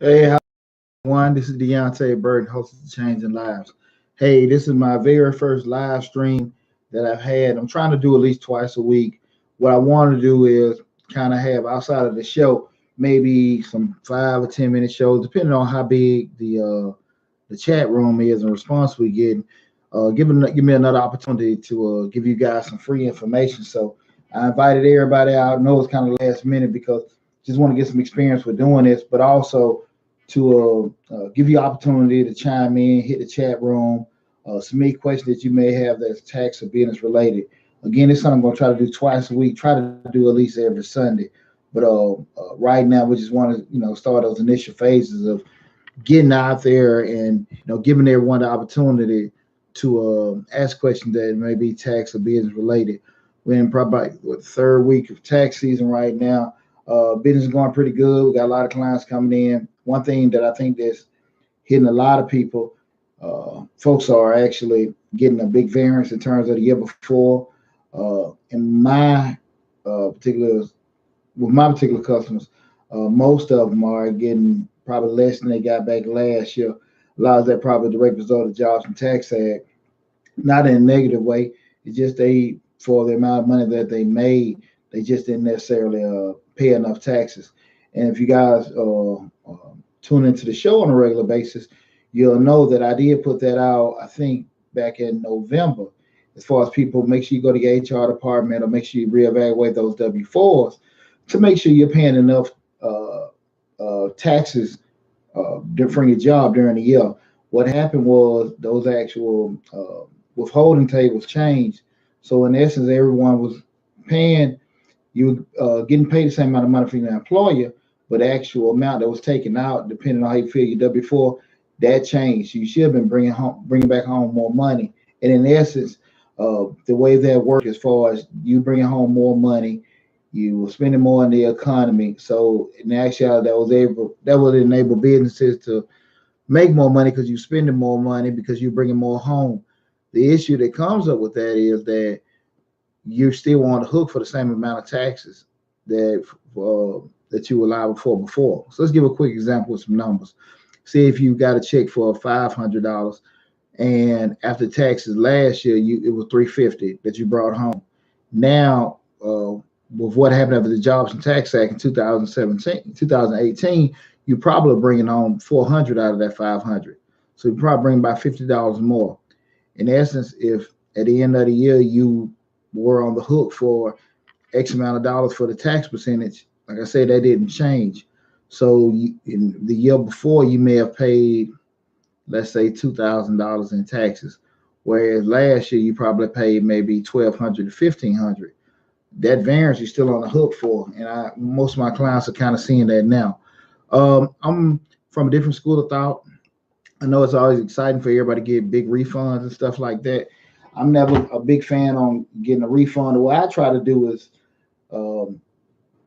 Hey, hi everyone. This is Deonte Burden, host of Changing Lives. Hey, this is my very first live stream that I've had. I'm trying to do at least twice a week. What I want to do is kind of have outside of the show, maybe some 5 or 10 minute shows, depending on how big the chat room is and response we get. Give me another opportunity to give you guys some free information. So I invited everybody out. I know it's kind of last minute because just want to get some experience with doing this, but also to give you opportunity to chime in, hit the chat room, submit questions that you may have that's tax or business related. Again, it's something I'm going to try to do twice a week. Try to do at least every Sunday. But right now, we just want to start those initial phases of getting out there and giving everyone the opportunity to ask questions that may be tax or business related. We're in probably what, third week of tax season right now. Business is going pretty good. We got a lot of clients coming in. One thing that I think that's hitting a lot of people, folks are actually getting a big variance in terms of the year before. In my particular with my particular customers, most of them are getting probably less than they got back last year. A lot of that probably a direct result of Jobs and Tax Act, not in a negative way. It's just they, for the amount of money that they made, they just didn't necessarily pay enough taxes. And if you guys tune into the show on a regular basis, you'll know that I did put that out, I think, back in November. As far as people, make sure you go to your HR department or make sure you reevaluate those W 4s to make sure you're paying enough taxes from your job during the year. What happened was those actual withholding tables changed. So in essence, everyone was paying you getting paid the same amount of money from your employer, but the actual amount that was taken out, depending on how you feel your W four, that changed. You should have been bringing back home more money. And in essence, the way that worked, as far as you bringing home more money, you were spending more in the economy. So in actuality, that would enable businesses to make more money because you're spending more money because you're bringing more home. The issue that comes up with that is that you're still on the hook for the same amount of taxes that you were liable for before. So let's give a quick example with some numbers. See if you got a check for $500, and after taxes last year, it was 350 that you brought home. Now, with what happened after the Jobs and Tax Act in 2018, you probably bringing home 400 out of that 500. So you probably bring about $50 more. In essence, if at the end of the year you were on the hook for X amount of dollars for the tax percentage, like I said, that didn't change. So in the year before, you may have paid, let's say, $2,000 in taxes, whereas last year you probably paid maybe 1,200 to 1,500. That variance you're still on the hook for, and most of my clients are kind of seeing that now. I'm from a different school of thought. I know it's always exciting for everybody to get big refunds and stuff like that. I'm never a big fan on getting a refund. What I try to do is um,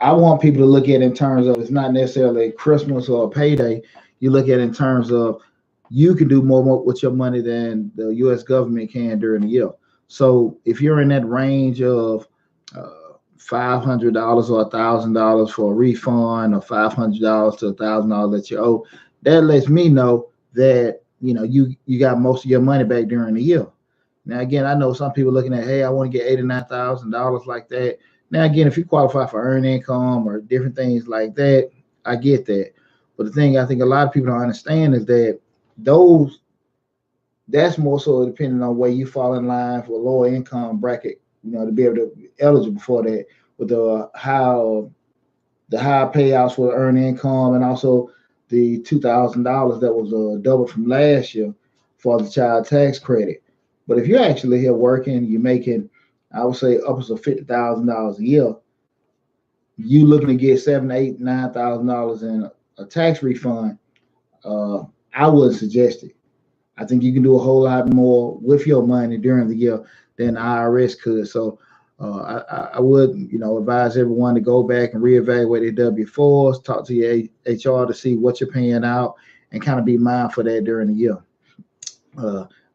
I want people to look at it in terms of it's not necessarily Christmas or a payday. You look at it in terms of you can do more with your money than the U.S. government can during the year. So if you're in that range of $500 or $1,000 for a refund, or $500 to $1,000 that you owe, that lets me know that you got most of your money back during the year. Now again, I know some people looking at, hey, I want to get $89,000 like that. Now again, if you qualify for earned income or different things like that, I get that. But the thing I think a lot of people don't understand is that those that's more so depending on where you fall in line for a lower income bracket, to be able to be eligible for that with the high payouts for earned income and also the $2,000 that was double from last year for the child tax credit. But if you're actually here working, you're making, I would say, upwards of $50,000 a year. You looking to get seven, eight, $9,000 in a tax refund. Uh, I would suggest it. I think you can do a whole lot more with your money during the year than the IRS could. So I would, advise everyone to go back and reevaluate their W-4s, talk to your HR to see what you're paying out, and kind of be mindful of that during the year.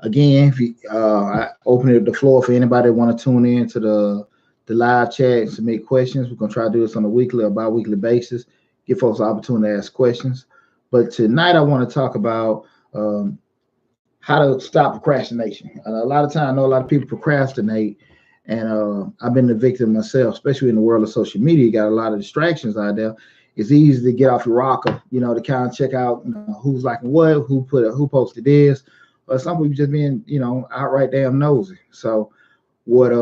Again, if you, I open the floor for anybody that want to tune in to the live chat and submit questions. We're gonna try to do this on a weekly or bi-weekly basis. Give folks the opportunity to ask questions. But tonight I want to talk about um, how to stop procrastination. And a lot of time, I know a lot of people procrastinate, and I've been the victim myself, especially in the world of social media. You got a lot of distractions out there. It's easy to get off your rocker, to kind of check out, who's liking what, who posted this, or some people just being, outright damn nosy. So what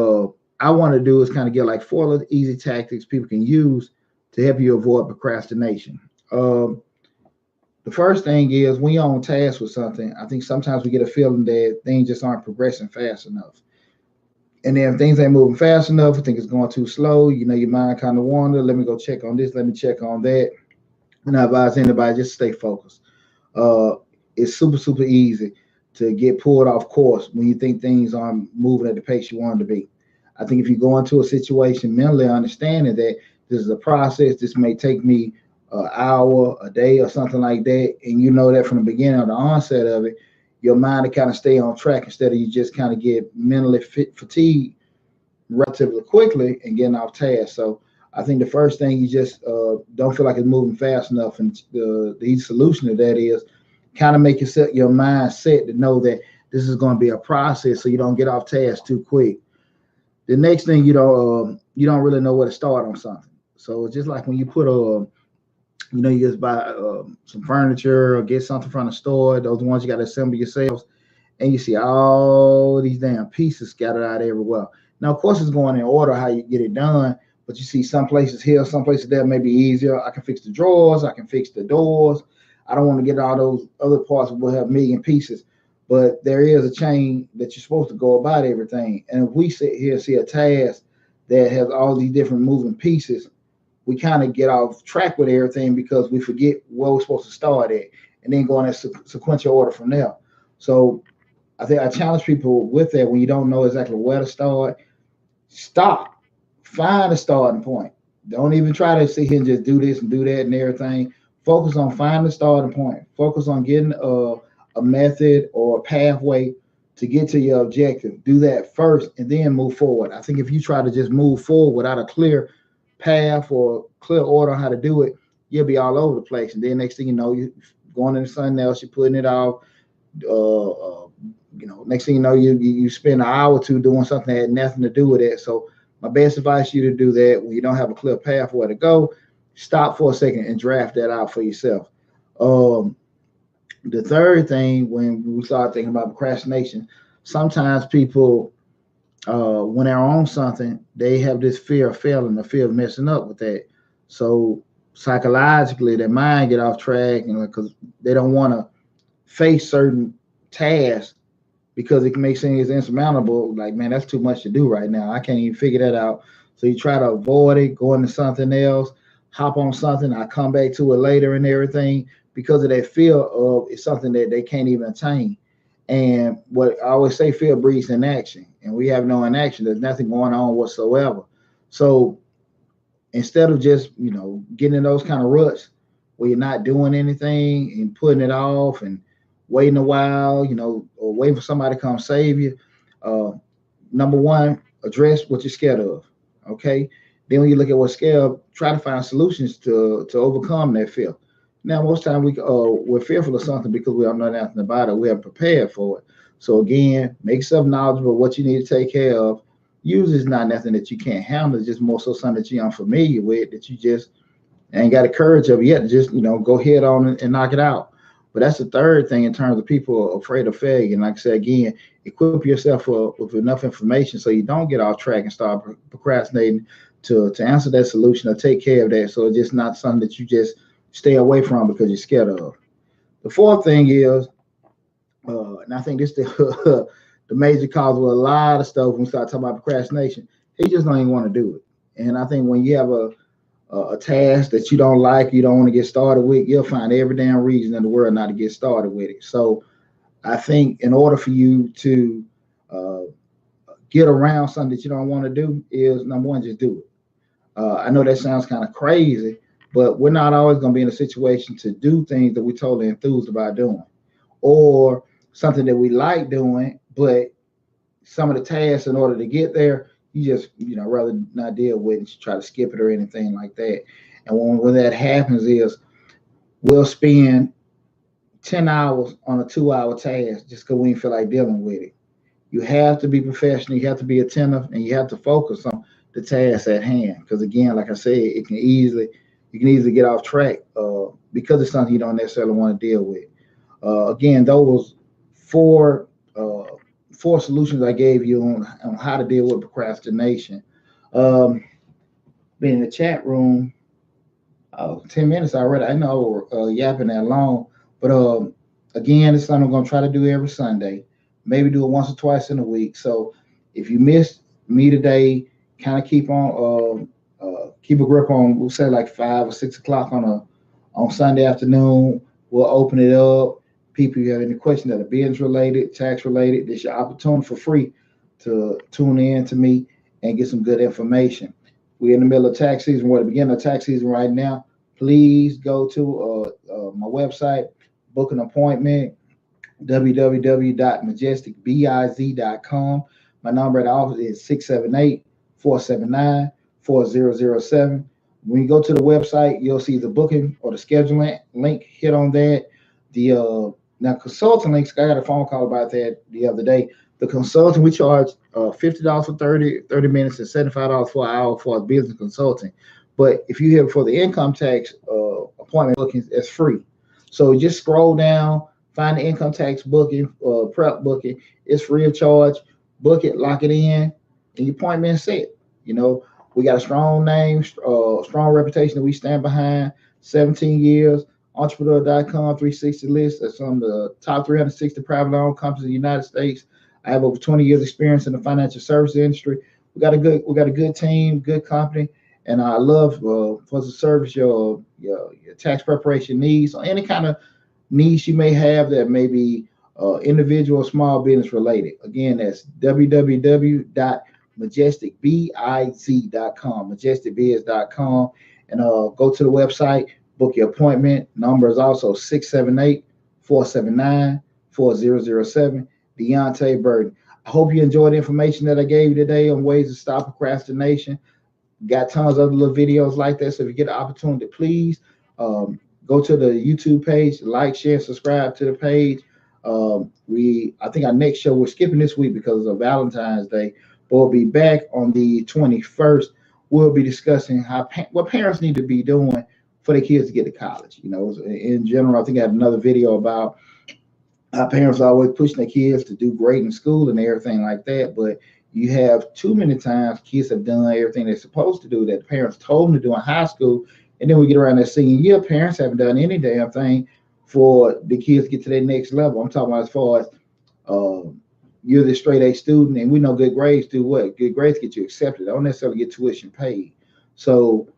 I want to do is kind of get like four little easy tactics people can use to help you avoid procrastination. Um, the first thing is when you're on task with something, I think sometimes we get a feeling that things just aren't progressing fast enough. And then if things ain't moving fast enough, I think it's going too slow. Your mind kind of wander. Let me go check on this. Let me check on that. And I advise anybody just stay focused. Uh, it's super, super easy to get pulled off course when you think things aren't moving at the pace you want them to be. I think if you go into a situation mentally understanding that this is a process, this may take me an hour, a day, or something like that, and you know that from the beginning or the onset of it, your mind to kind of stay on track instead of you just kind of get mentally fatigued relatively quickly and getting off task. So I think the first thing you just don't feel like it's moving fast enough, and the easy solution to that is kind of make your mind set to know that this is going to be a process, so you don't get off task too quick. The next thing you don't really know where to start on something. So it's just like when you put you just buy some furniture or get something from the store, those ones you got to assemble yourselves, and you see all these damn pieces scattered out everywhere. Now, of course, it's going in order how you get it done, but you see some places here, some places there may be easier. I can fix the drawers, I can fix the doors. I don't want to get all those other parts will have a million pieces, but there is a chain that you're supposed to go about everything. And if we sit here and see a task that has all these different moving pieces, we kind of get off track with everything because we forget where we're supposed to start at and then go in a sequential order from there. So I think I challenge people with that when you don't know exactly where to start, stop, find a starting point. Don't even try to sit here and just do this and do that and everything. Focus on finding the starting point. Focus on getting a method or a pathway to get to your objective. Do that first and then move forward. I think if you try to just move forward without a clear path or clear order on how to do it, you'll be all over the place. And then next thing you know, you're going into something else, you're putting it off. Uh, uh, next thing you know, you spend an hour or two doing something that had nothing to do with it. So my best advice is you to do that when you don't have a clear path where to go. Stop for a second and draft that out for yourself. Um, the third thing, when we start thinking about procrastination, sometimes people, when they're on something, they have this fear of failing, the fear of messing up with that. So psychologically, their mind get off track, and because they don't want to face certain tasks because it can make things insurmountable. Like, man, that's too much to do right now. I can't even figure that out. So you try to avoid it, go into something else, hop on something. I come back to it later and everything because of that fear of it's something that they can't even attain. And what I always say, fear breeds inaction, and we have no inaction. There's nothing going on whatsoever. So instead of just getting in those kind of ruts where you're not doing anything and putting it off and waiting a while, or waiting for somebody to come save you, uh, number one, address what you're scared of. Okay. Then when you look at what's scared, try to find solutions to overcome that fear. Now, most time we're fearful of something because we don't know nothing about it. We haven't prepared for it. So again, make yourself knowledgeable of what you need to take care of. Usually it's not nothing that you can't handle. It's just more so something that you're unfamiliar with that you just ain't got the courage of yet to just, go head on and knock it out. But that's the third thing in terms of people afraid of failure. And like I said, again, equip yourself with enough information so you don't get off track and start procrastinating to answer that solution or take care of that. So it's just not something that you just stay away from because you're scared of. The fourth thing is, and I think this is the, the major cause of a lot of stuff when we start talking about procrastination, he just don't even want to do it. And I think when you have a task that you don't like, you don't want to get started with, you'll find every damn reason in the world not to get started with it. So I think in order for you to uh, get around something that you don't want to do is number one, just do it. I know that sounds kind of crazy, but we're not always going to be in a situation to do things that we're totally enthused about doing, or something that we like doing, but some of the tasks in order to get there, you just rather not deal with and try to skip it or anything like that. And when that happens is we'll spend 10 hours on a 2-hour task just because we didn't feel like dealing with it. You have to be professional, you have to be attentive, and you have to focus on the task at hand. Because again, like I said, you can easily get off track because it's something you don't necessarily want to deal with. Again, those four uh, four solutions I gave you on how to deal with procrastination. Um, Been in the chat room 10 minutes already. I know yapping that long, but again, it's something I'm going to try to do every Sunday. Maybe do it once or twice in a week. So if you missed me today, kind of keep a grip on, we'll say like 5 or 6 o'clock on Sunday afternoon. We'll open it up. People, you have any questions that are business related, tax related, this is your opportunity for free to tune in to me and get some good information. We're in the middle of tax season. We're at the beginning of tax season right now. Please go to my website, book an appointment, www.majesticbiz.com. My number at the office is 678-479-4007. When you go to the website, you'll see the booking or the scheduling link. Hit on that. The now consulting links, I got a phone call about that the other day. The consulting, we charge $50 for 30 minutes and $75 for an hour for business consulting. But if you hit for the income tax appointment bookings, it's free. So just scroll down, find the income tax booking, prep booking. It's free of charge. Book it, lock it in, and your appointment is set. You know, we got a strong name, strong reputation that we stand behind. 17 years. Entrepreneur.com 360 list. That's some of the top 360 private owned companies in the United States. I have over 20 years experience in the financial services industry. We got a good team, good company, and I love for to service your tax preparation needs or any kind of needs you may have that may be individual or small business related. Again, that's www.majesticbiz.com, majesticbiz.com, and go to the website. Book your appointment. Number is also 678-479-4007. Deonte Burden. I hope you enjoyed the information that I gave you today on ways to stop procrastination. Got tons of other little videos like that. So if you get an opportunity, please go to the YouTube page, like, share, subscribe to the page. I think our next show, we're skipping this week because of Valentine's Day, but we'll be back on the 21st. We'll be discussing what parents need to be doing for their kids to get to college. You know, in general, I think I had another video about how parents are always pushing their kids to do great in school and everything like that. But you have too many times kids have done everything they're supposed to do that the parents told them to do in high school. And then we get around that senior year, parents haven't done any damn thing for the kids to get to their next level. I'm talking about as far as you're the straight A student, and we know good grades do what? Good grades get you accepted. They don't necessarily get tuition paid. So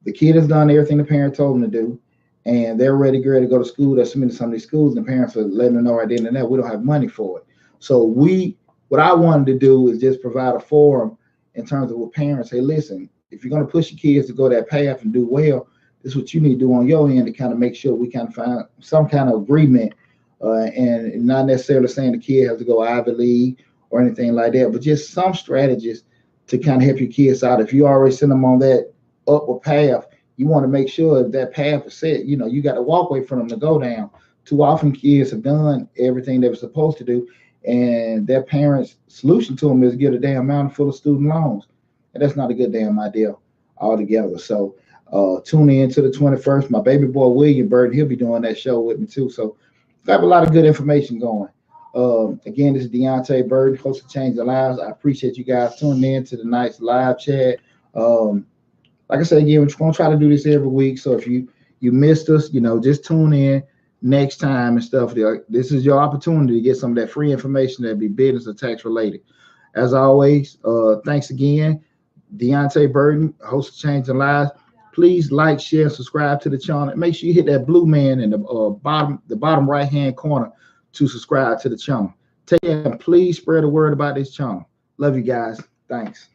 the kid has done everything the parent told them to do, and they're ready to go to school. They're submitting to some of these schools, and the parents are letting them know right then and there we don't have money for it. So what I wanted to do is just provide a forum in terms of what parents say, listen, if you're going to push your kids to go that path and do well, this is what you need to do on your end to kind of make sure we can find some kind of agreement, and not necessarily saying the kid has to go Ivy League or anything like that, but just some strategies to kind of help your kids out. If you already send them on that upward path, you want to make sure that path is set. You know, you got a walkway for them to go down. Too often kids have done everything they were supposed to do, and their parents' solution to them is get a damn mountain full of student loans. And that's not a good damn idea altogether. So tune in to the 21st. My baby boy, William Burden, he'll be doing that show with me too. So I have a lot of good information going. Again, this is Deonte Burden, host of Change the Lives. I appreciate you guys tuning in to the night's live chat. Like I said, again, we're going to try to do this every week. So if you missed us, you know, just tune in next time and stuff. This is your opportunity to get some of that free information that be business or tax related. As always, thanks again. Deonte Burden, host of Change the Lives. Please like, share, and subscribe to the channel. Make sure you hit that blue man in the bottom right-hand corner to subscribe to the channel. Take care and please spread the word about this channel. Love you guys. Thanks.